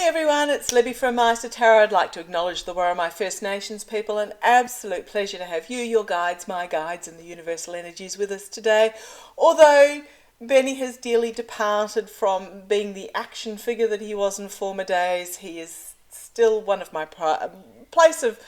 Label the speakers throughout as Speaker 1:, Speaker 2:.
Speaker 1: everyone, it's Libby from Meister Tarot. I'd like to acknowledge the Worimi First Nations people. An absolute pleasure to have you, your guides, my guides, and the universal energies with us today. Although Benny has dearly departed from being the action figure that he was in former days, he is still one of my place of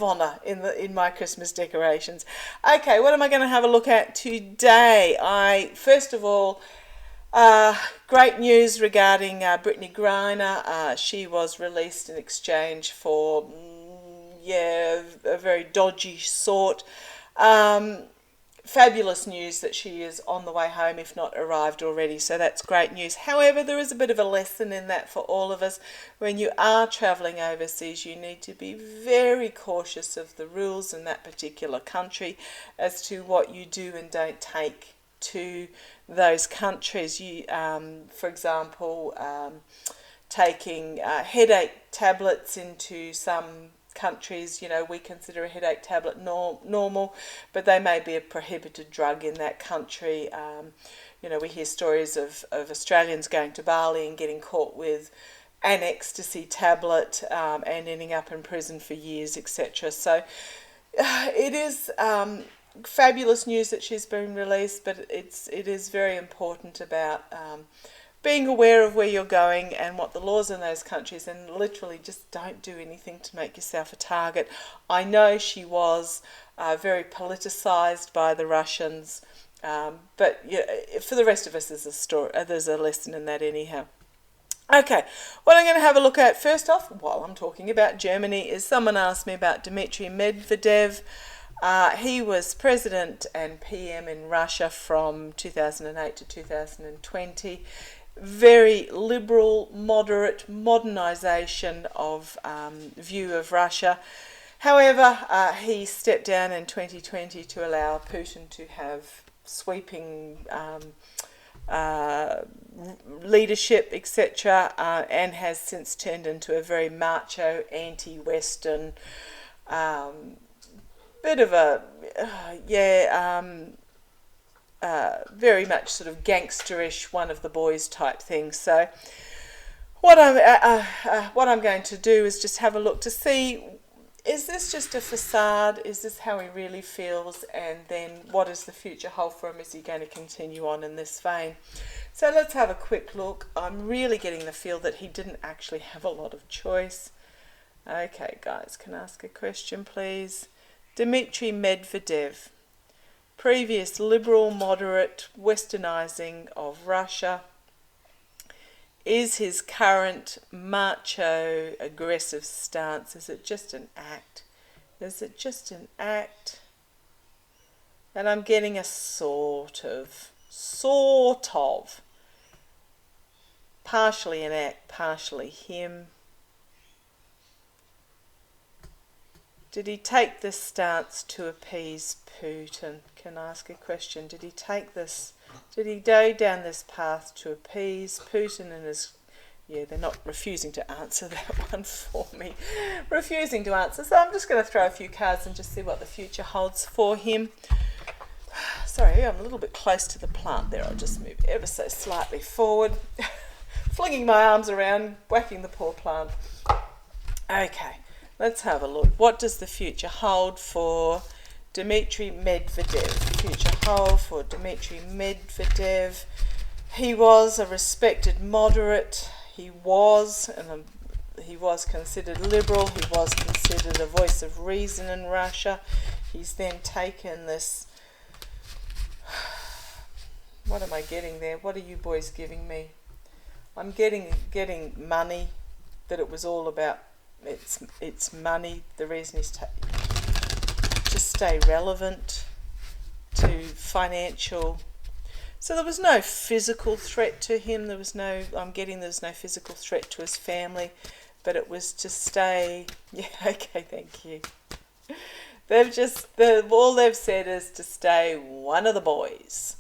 Speaker 1: honour in my Christmas decorations. Okay, what am I going to have a look at today? First of all, great news regarding Brittany Griner. She was released in exchange for, a very dodgy sort. Fabulous news that she is on the way home, if not arrived already, so that's great news. However, there is a bit of a lesson in that for all of us. When you are travelling overseas, you need to be very cautious of the rules in that particular country as to what you do and don't take to those countries. For example, taking headache tablets into some countries, we consider a headache tablet normal, but they may be a prohibited drug in that country. We hear stories of Australians going to Bali and getting caught with an ecstasy tablet and ending up in prison for years, etc. So it is fabulous news that she's been released, but it is very important about being aware of where you're going and what the laws in those countries, and literally just don't do anything to make yourself a target. I know she was very politicised by the Russians, but for the rest of us there's a lesson in that anyhow. Okay, what I'm going to have a look at first off, while I'm talking about Germany, is someone asked me about Dmitry Medvedev. He was president and PM in Russia from 2008 to 2020. Very liberal, moderate modernisation of view of Russia. However, he stepped down in 2020 to allow Putin to have sweeping leadership, etc., and has since turned into a very macho, anti-Western, bit of a, very much sort of gangsterish, one of the boys type thing. So what I'm going to do is just have a look to see, is this just a facade? Is this how he really feels? And then what does the future hold for him? Is he going to continue on in this vein? So let's have a quick look. I'm really getting the feel that he didn't actually have a lot of choice. Okay, guys, can I ask a question, please? Dmitry Medvedev, previous liberal, moderate westernizing of Russia. Is his current macho, aggressive stance, is it just an act? Is it just an act? And I'm getting a sort of, partially an act, partially him. Did he take this stance to appease Putin? Can I ask a question? Did he go down this path to appease Putin and his... Yeah, they're not refusing to answer that one for me. Refusing to answer. So I'm just going to throw a few cards and just see what the future holds for him. Sorry, I'm a little bit close to the plant there. I'll just move ever so slightly forward. Flinging my arms around, whacking the poor plant. Okay. Let's have a look. What does the future hold for Dmitry Medvedev? Future hold for Dmitry Medvedev. He was a respected moderate. He was considered liberal. He was considered a voice of reason in Russia. He's then taken this... What am I getting there? What are you boys giving me? I'm getting money, that it was all about... It's money. The reason is to stay relevant to financial. So there was no physical threat to him. There's no physical threat to his family, but it was to stay. Yeah, okay, thank you. All they've said is to stay one of the boys.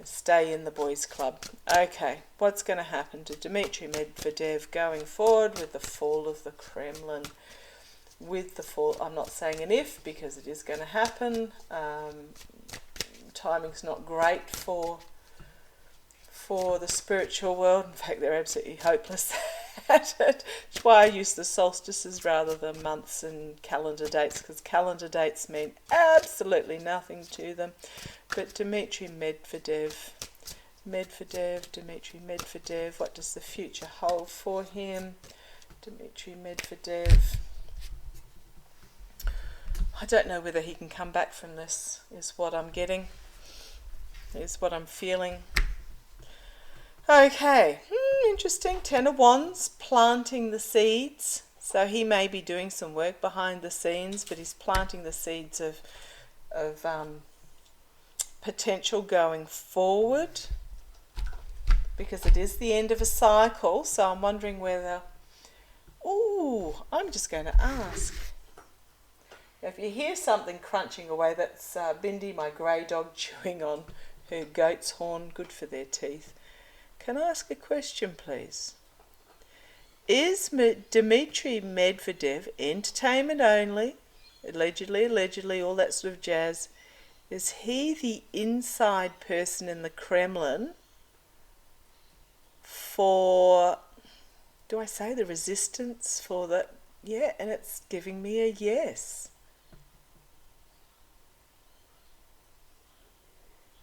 Speaker 1: Stay in the boys' club. Okay, what's going to happen to Dmitry Medvedev going forward with the fall of the Kremlin? I'm not saying an if, because it is going to happen. Timing's not great for the spiritual world. In fact, they're absolutely hopeless. at it. That's why I use the solstices rather than months and calendar dates, because calendar dates mean absolutely nothing to them. But Dmitry Medvedev, what does the future hold for him? Dmitry Medvedev. I don't know whether he can come back from this, is what I'm getting, is what I'm feeling. Okay, interesting. Ten of Wands, planting the seeds. So he may be doing some work behind the scenes, but he's planting the seeds of potential going forward, because it is the end of a cycle. So I'm wondering whether... Oh, I'm just going to ask. If you hear something crunching away, that's Bindi, my grey dog, chewing on her goat's horn, good for their teeth. Can I ask a question, please? Is Dmitry Medvedev entertainment only, allegedly, all that sort of jazz? Is he the inside person in the Kremlin for, do I say the resistance for the, yeah, and it's giving me a yes.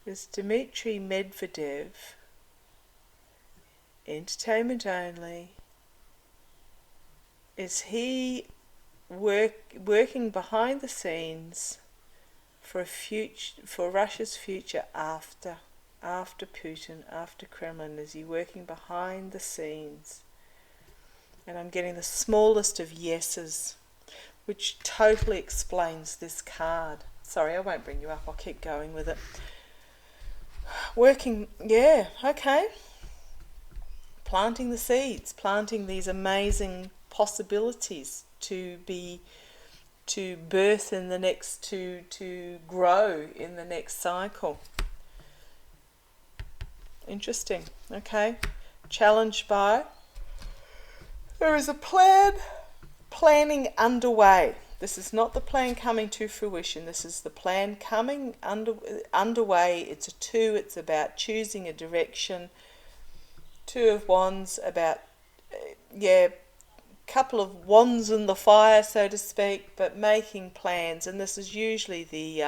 Speaker 1: Is Dmitry Medvedev entertainment only? Is he working behind the scenes for Russia's future after Putin, after Kremlin? Is he working behind the scenes? And I'm getting the smallest of yeses, which totally explains this card. Sorry, I won't bring you up. I'll keep going with it. Working, yeah, okay. Planting the seeds, planting these amazing possibilities to birth in the next, to grow in the next cycle. Interesting. Okay. Challenged by, there is a planning underway. This is not the plan coming to fruition. This is the plan coming underway. It's a 2. It's about choosing a direction. 2 of Wands, about, couple of wands in the fire, so to speak, but making plans. And this is usually the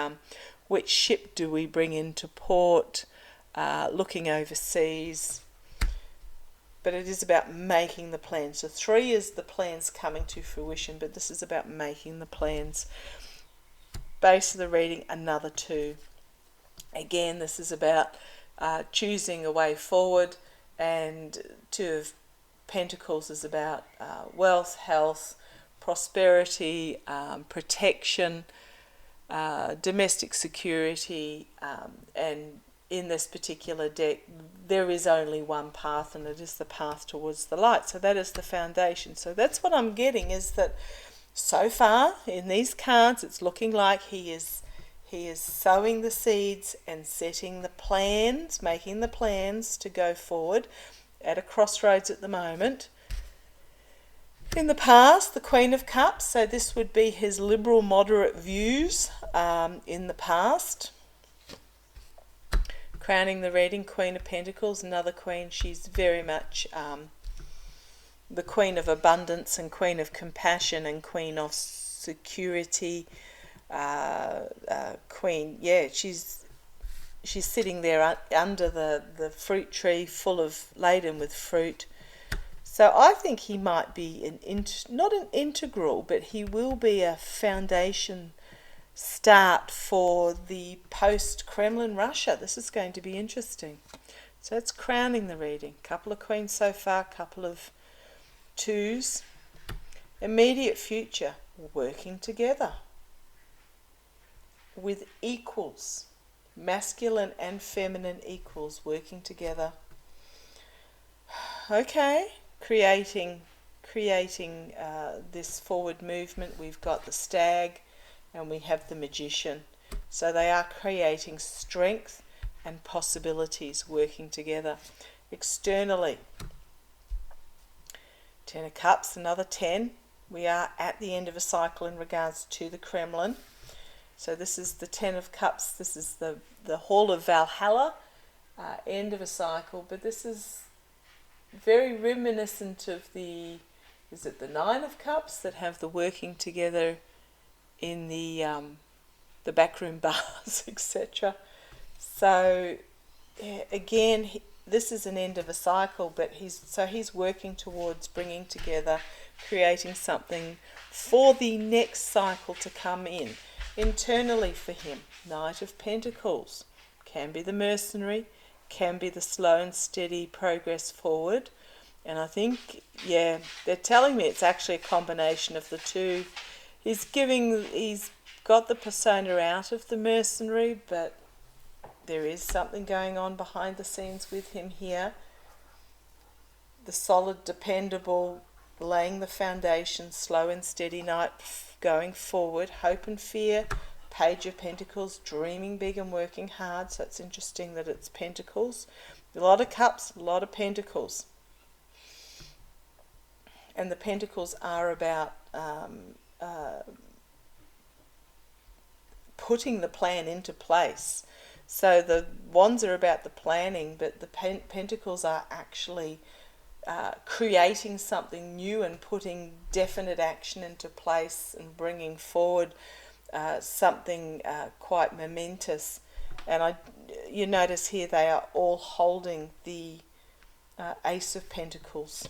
Speaker 1: which ship do we bring into port, looking overseas. But it is about making the plans. So 3 is the plans coming to fruition, but this is about making the plans. Base of the reading, another 2. Again, this is about choosing a way forward, and 2 of Pentacles is about wealth, health, prosperity, protection, domestic security, and in this particular deck there is only one path, and it is the path towards the light. So that is the foundation. So that's what I'm getting, is that so far in these cards it's looking like he is sowing the seeds and setting the plans, making the plans to go forward at a crossroads at the moment. In the past, the Queen of Cups, so this would be his liberal moderate views in the past. Crowning the reading, Queen of Pentacles, another queen. She's very much the Queen of Abundance and Queen of Compassion and Queen of Security. Queen, yeah, she's sitting there under the fruit tree, laden with fruit. So I think he might be not an integral, but he will be a foundation start for the post-Kremlin Russia. This is going to be interesting. So it's crowning the reading. Couple of queens so far, couple of 2s. Immediate future, working together with equals, masculine and feminine equals, working together. Okay, creating this forward movement. We've got the Stag and we have the Magician. So they are creating strength and possibilities, working together. Externally, 10 of Cups, another 10. We are at the end of a cycle in regards to the Kremlin. So this is the 10 of Cups. This is the Hall of Valhalla, end of a cycle. But this is very reminiscent of is it the Nine of Cups that have the working together in the backroom bars, etc. So again, this is an end of a cycle, but he's working towards bringing together, creating something for the next cycle to come in. Internally for him, Knight of Pentacles can be the mercenary, can be the slow and steady progress forward. And I think, yeah, they're telling me it's actually a combination of the two. He's got the persona out of the mercenary, but there is something going on behind the scenes with him here. The solid, dependable, laying the foundation, slow and steady knight going forward, hope and fear, Page of Pentacles, dreaming big and working hard. So it's interesting that it's Pentacles. A lot of cups, a lot of Pentacles. And the Pentacles are about putting the plan into place. So the Wands are about the planning, but the Pentacles are actually creating something new and putting definite action into place and bringing forward something quite momentous. And you notice here they are all holding the Ace of Pentacles.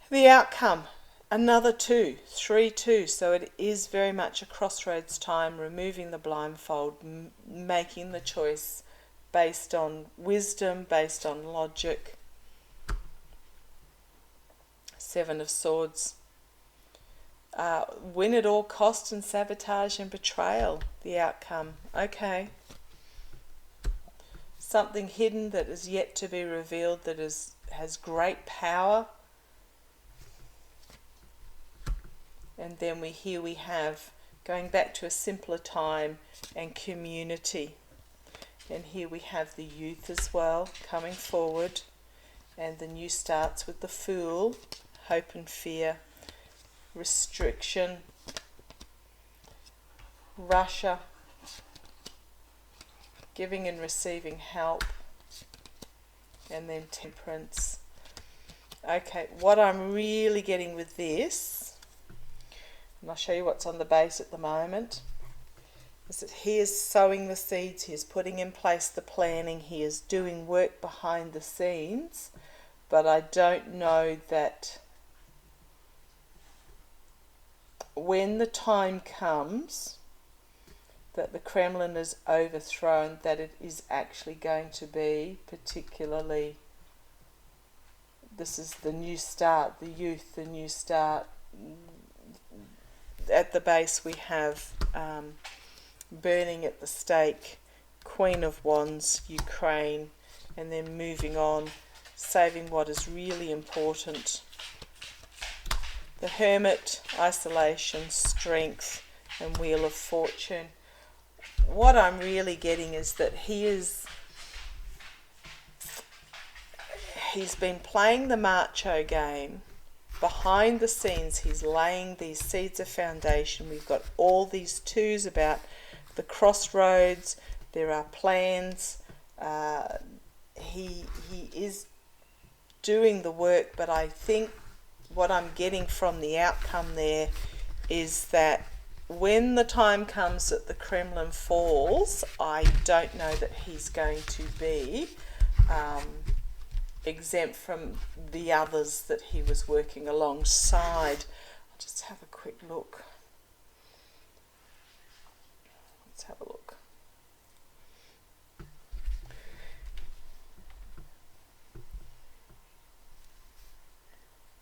Speaker 1: The outcome, another 2, 3-2, so it is very much a crossroads time, removing the blindfold, making the choice based on wisdom, based on logic. 7 of Swords. Win at all cost and sabotage and betrayal, the outcome. Okay. Something hidden that is yet to be revealed, that has great power. And then here we have going back to a simpler time and community. And here we have the youth as well coming forward. And the new starts with the Fool, hope and fear, restriction, Russia, giving and receiving help, and then Temperance. Okay, what I'm really getting with this, and I'll show you what's on the base at the moment, is that he is sowing the seeds, he is putting in place the planning, he is doing work behind the scenes, but I don't know that when the time comes that the Kremlin is overthrown, that it is actually going to be particularly, this is the new start, the youth, the new start. At the base we have burning at the stake, Queen of Wands, Ukraine, and then moving on, saving what is really important. The Hermit, isolation, strength, and Wheel of Fortune. What I'm really getting is that he's been playing the macho game. Behind the scenes, he's laying these seeds of foundation. We've got all these 2s about the crossroads. There are plans. He is doing the work, but I think what I'm getting from the outcome there is that when the time comes that the Kremlin falls, I don't know that he's going to be exempt from the others that he was working alongside. I'll just have a quick look. Let's have a look.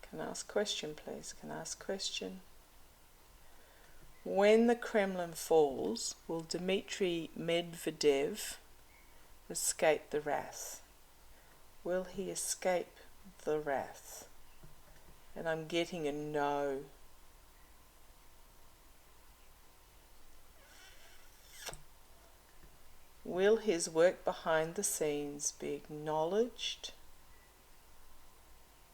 Speaker 1: Can I ask a question, please? Can I ask a question? When the Kremlin falls, will Dmitry Medvedev escape the wrath? Will he escape the wrath? And I'm getting a no. Will his work behind the scenes be acknowledged?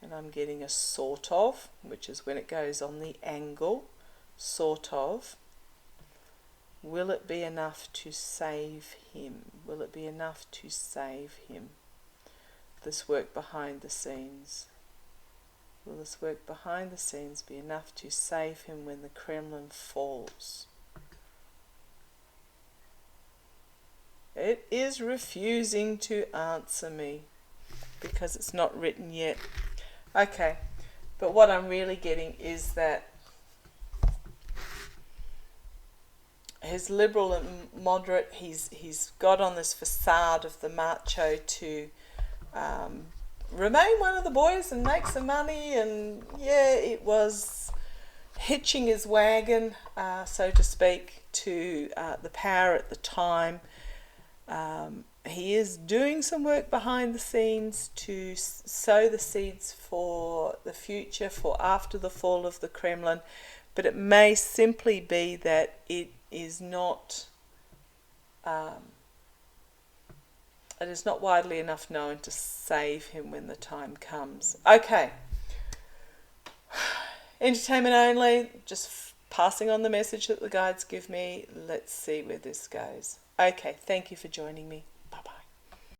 Speaker 1: And I'm getting a sort of, which is when it goes on the angle, sort of. Will it be enough to save him? Will it be enough to save him? this work behind the scenes? Will this work behind the scenes be enough to save him when the Kremlin falls? It is refusing to answer me because it's not written yet. Okay, but what I'm really getting is that he's liberal and moderate. He's got on this facade of the macho to remain one of the boys and make some money, and yeah, it was hitching his wagon, so to speak, to the power at the time. He is doing some work behind the scenes to sow the seeds for the future, for after the fall of the Kremlin, but it may simply be that it is not widely enough known to save him when the time comes. Okay, entertainment only, just passing on the message that the guides give me. Let's see where this goes. Okay, thank you for joining me.